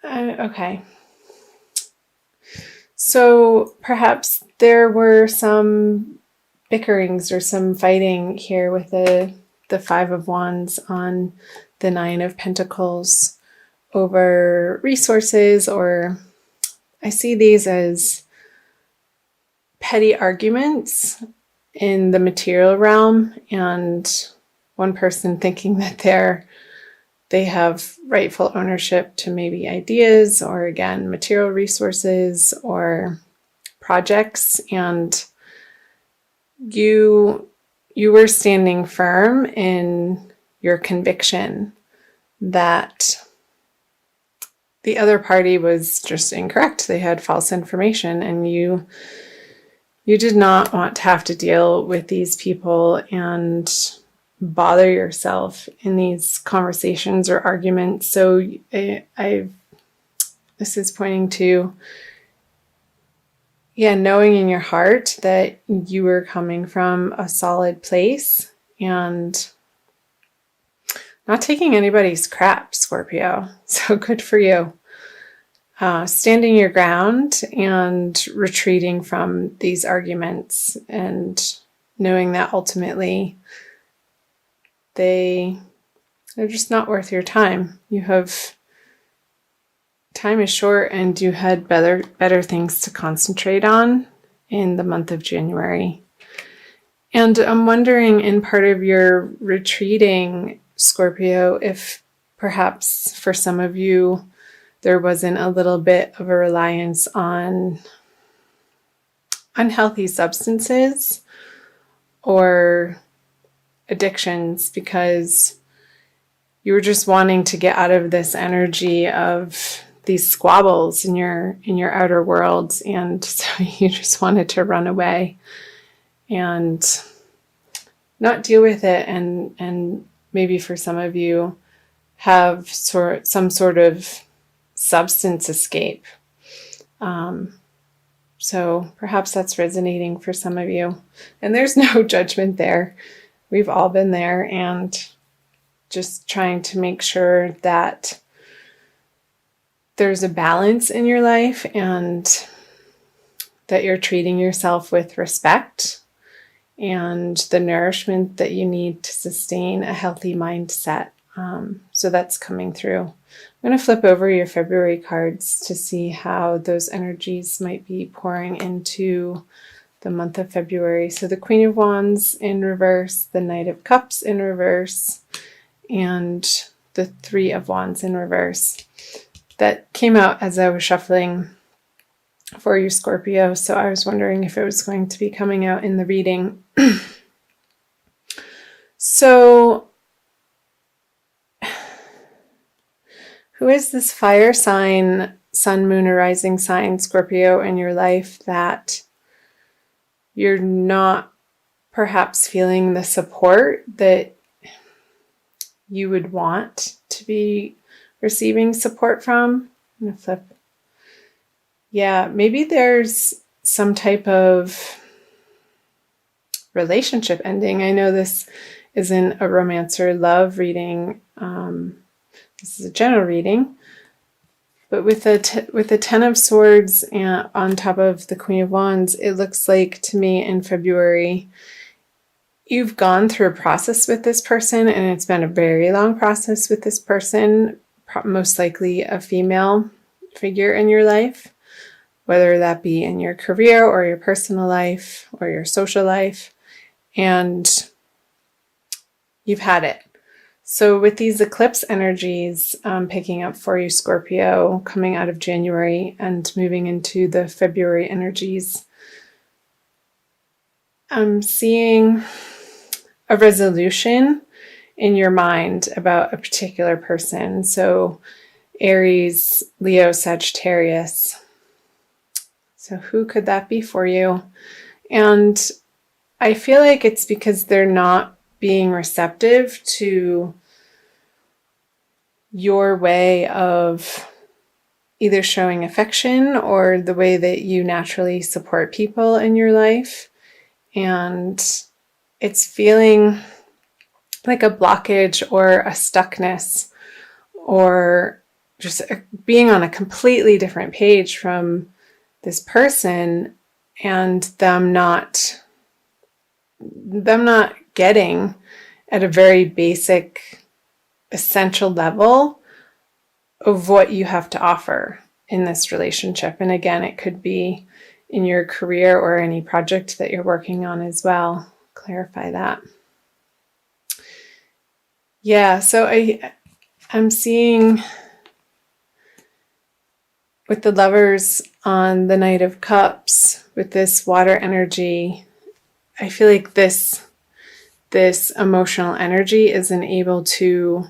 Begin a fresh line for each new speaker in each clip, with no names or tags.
Okay. So perhaps there were some bickerings or some fighting here with the Five of Wands on the Nine of Pentacles over resources, or I see these as petty arguments in the material realm, and one person thinking that they have rightful ownership to maybe ideas or, again, material resources or projects, and you were standing firm in your conviction that the other party was just incorrect. They had false information, and you did not want to have to deal with these people and bother yourself in these conversations or arguments. So this is pointing to, knowing in your heart that you were coming from a solid place and not taking anybody's crap, Scorpio. So good for you. Standing your ground and retreating from these arguments, and knowing that ultimately they're just not worth your time. Time is short, and you had better things to concentrate on in the month of January. And I'm wondering, in part of your retreating, Scorpio, if perhaps for some of you there wasn't a little bit of a reliance on unhealthy substances or addictions, because you were just wanting to get out of this energy of these squabbles in your outer worlds, and so you just wanted to run away and not deal with it, and maybe for some of you have some sort of substance escape. So perhaps that's resonating for some of you, and there's no judgment there. We've all been there, and just trying to make sure that there's a balance in your life and that you're treating yourself with respect and the nourishment that you need to sustain a healthy mindset. So that's coming through. I'm going to flip over your February cards to see how those energies might be pouring into the month of February. So the Queen of Wands in reverse, the Knight of Cups in reverse, and the Three of Wands in reverse. That came out as I was shuffling for you, Scorpio, so I was wondering if it was going to be coming out in the reading. So, who is this fire sign, sun, moon, or rising sign, Scorpio, in your life that you're not perhaps feeling the support that you would want to be receiving support from? I'm going to flip. Yeah, maybe there's some type of relationship ending. I know this isn't a romance or love reading. This is a general reading. But with the Ten of Swords and on top of the Queen of Wands, it looks like to me in February, you've gone through a process with this person, and it's been a very long process with this person, most likely a female figure in your life, whether that be in your career or your personal life or your social life, and you've had it. So with these eclipse energies picking up for you, Scorpio, coming out of January and moving into the February energies, I'm seeing a resolution in your mind about a particular person. So Aries, Leo, Sagittarius. So who could that be for you? And I feel like it's because they're not being receptive to your way of either showing affection or the way that you naturally support people in your life. And it's feeling like a blockage or a stuckness or just being on a completely different page from this person, and them not getting at a very basic, essential level of what you have to offer in this relationship. And again, it could be in your career or any project that you're working on as well. Clarify that. Yeah, so I'm seeing with the Lovers on the Knight of Cups, with this water energy, I feel like this emotional energy isn't able to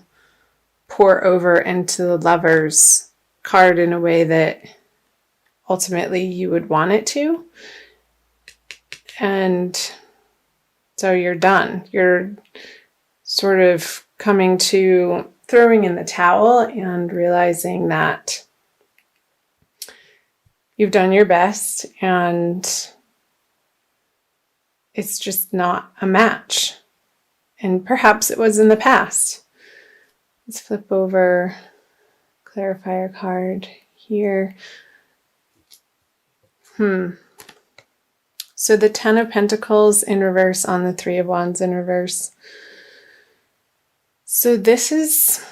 pour over into the Lovers card in a way that ultimately you would want it to. And so you're done. You're sort of coming to throwing in the towel and realizing that you've done your best and it's just not a match. And perhaps it was in the past. Let's flip over clarifier card here. So the Ten of Pentacles in reverse on the Three of Wands in reverse. So this is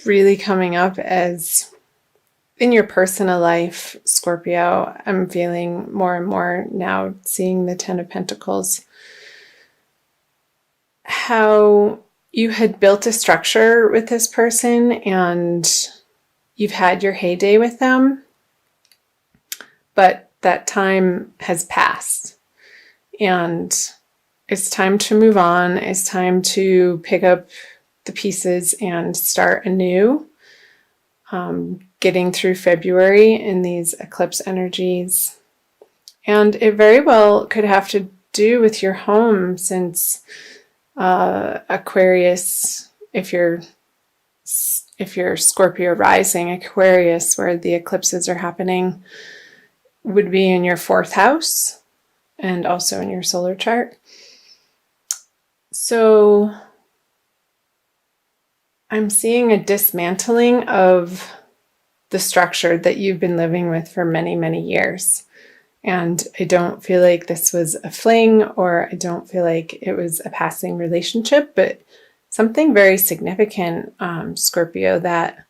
really coming up as in your personal life, Scorpio. I'm feeling more and more now seeing the Ten of Pentacles. How you had built a structure with this person and you've had your heyday with them, but that time has passed and it's time to move on. It's time to pick up the pieces and start anew. Getting through February in these eclipse energies. And it very well could have to do with your home, since Aquarius, if you're Scorpio rising, Aquarius, where the eclipses are happening, would be in your 4th house and also in your solar chart. So I'm seeing a dismantling of the structure that you've been living with for many, many years. And I don't feel like this was a fling, or I don't feel like it was a passing relationship, but something very significant, Scorpio, that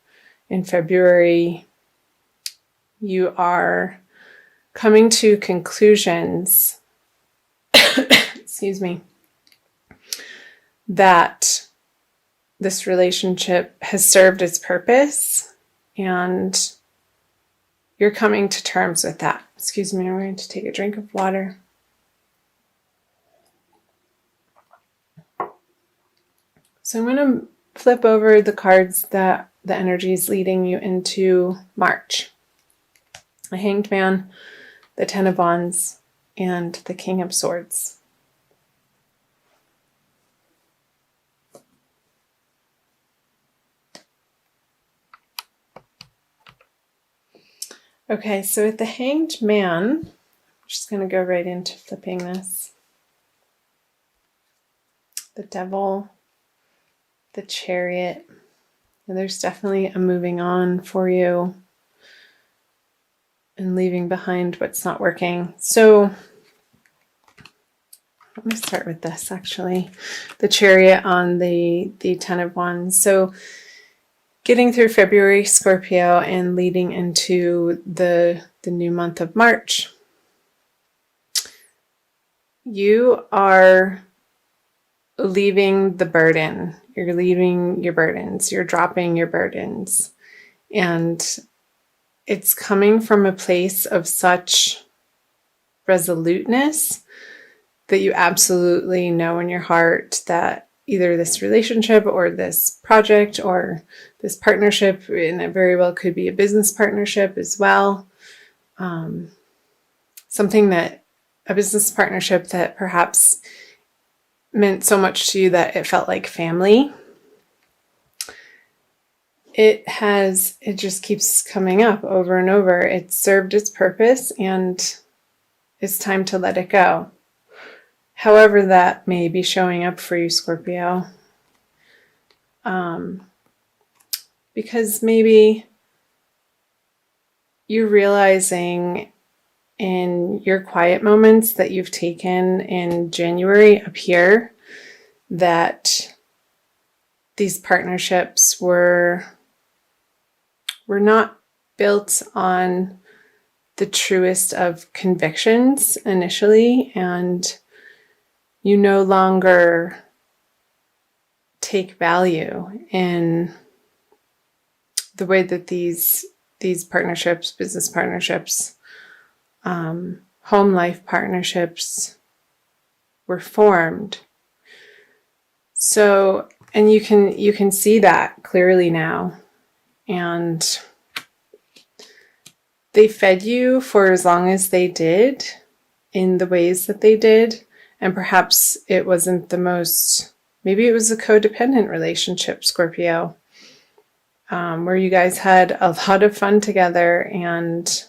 in February you are coming to conclusions, excuse me, that this relationship has served its purpose and you're coming to terms with that. Excuse me, I'm going to take a drink of water. So I'm going to flip over the cards that the energy is leading you into March. The Hanged Man, the Ten of Wands, and the King of Swords. Okay, so with the Hanged Man, I'm just going to go right into flipping this. The Devil, the Chariot, and there's definitely a moving on for you and leaving behind what's not working. So let me start with this, actually. The Chariot on the Ten of Wands. So getting through February, Scorpio, and leading into the new month of March, you are leaving the burden. You're leaving your burdens. You're dropping your burdens. And it's coming from a place of such resoluteness that you absolutely know in your heart that either this relationship or this project or this partnership, and it very well could be a business partnership as well, a business partnership that perhaps meant so much to you that it felt like family. It just keeps coming up over and over. It served its purpose and it's time to let it go. However that may be showing up for you, Scorpio. Because maybe you're realizing in your quiet moments that you've taken in January up here that these partnerships were not built on the truest of convictions initially, and you no longer take value in the way that these partnerships, business partnerships, home life partnerships were formed. So, and you can see that clearly now. And they fed you for as long as they did in the ways that they did. And perhaps it wasn't the most, maybe it was a codependent relationship, Scorpio, where you guys had a lot of fun together and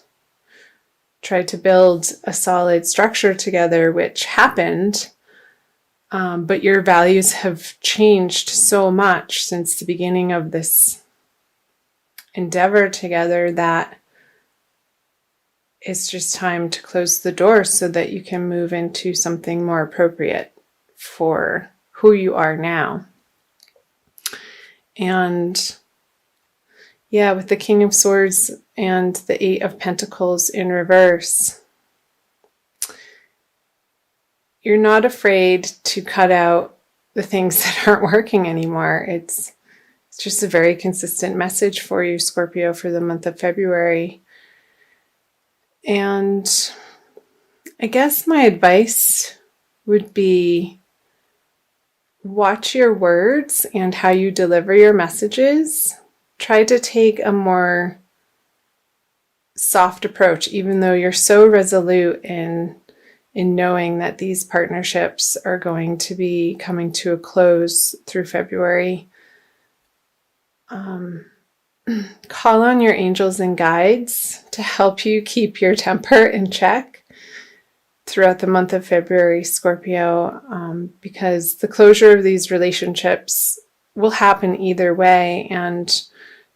tried to build a solid structure together, which happened. But your values have changed so much since the beginning of this endeavor together that it's just time to close the door so that you can move into something more appropriate for who you are now. And yeah, with the King of Swords and the Eight of Pentacles in reverse, you're not afraid to cut out the things that aren't working anymore. It's just a very consistent message for you, Scorpio, for the month of February. And I guess my advice would be watch your words and how you deliver your messages. Try to take a more soft approach, even though you're so resolute in knowing that these partnerships are going to be coming to a close through February. Call on your angels and guides to help you keep your temper in check throughout the month of February, Scorpio, because the closure of these relationships will happen either way, and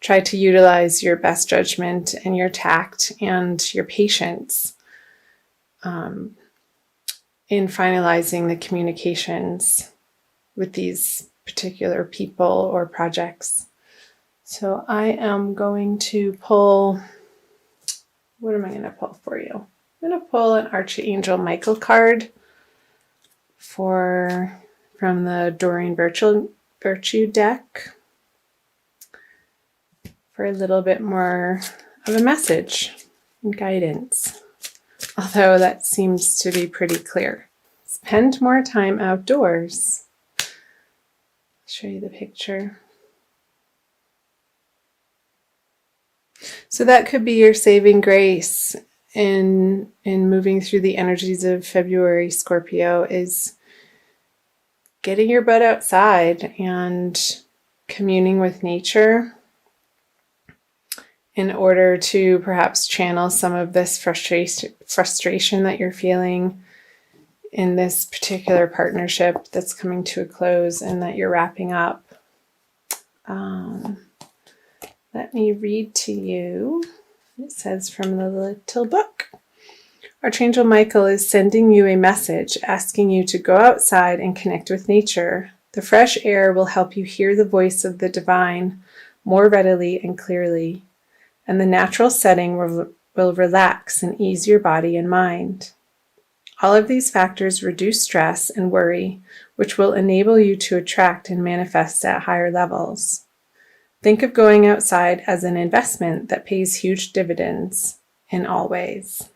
try to utilize your best judgment and your tact and your patience in finalizing the communications with these particular people or projects. So I am going to pull, what am I going to pull for you? I'm going to pull an Archangel Michael card from the Doreen Virtue deck for a little bit more of a message and guidance. Although that seems to be pretty clear. Spend more time outdoors. I'll show you the picture. So that could be your saving grace in moving through the energies of February, Scorpio, is getting your butt outside and communing with nature in order to perhaps channel some of this frustration that you're feeling in this particular partnership that's coming to a close and that you're wrapping up. Let me read to you. It says from the little book. Archangel Michael is sending you a message asking you to go outside and connect with nature. The fresh air will help you hear the voice of the divine more readily and clearly, and the natural setting will relax and ease your body and mind. All of these factors reduce stress and worry, which will enable you to attract and manifest at higher levels. Think of going outside as an investment that pays huge dividends in all ways.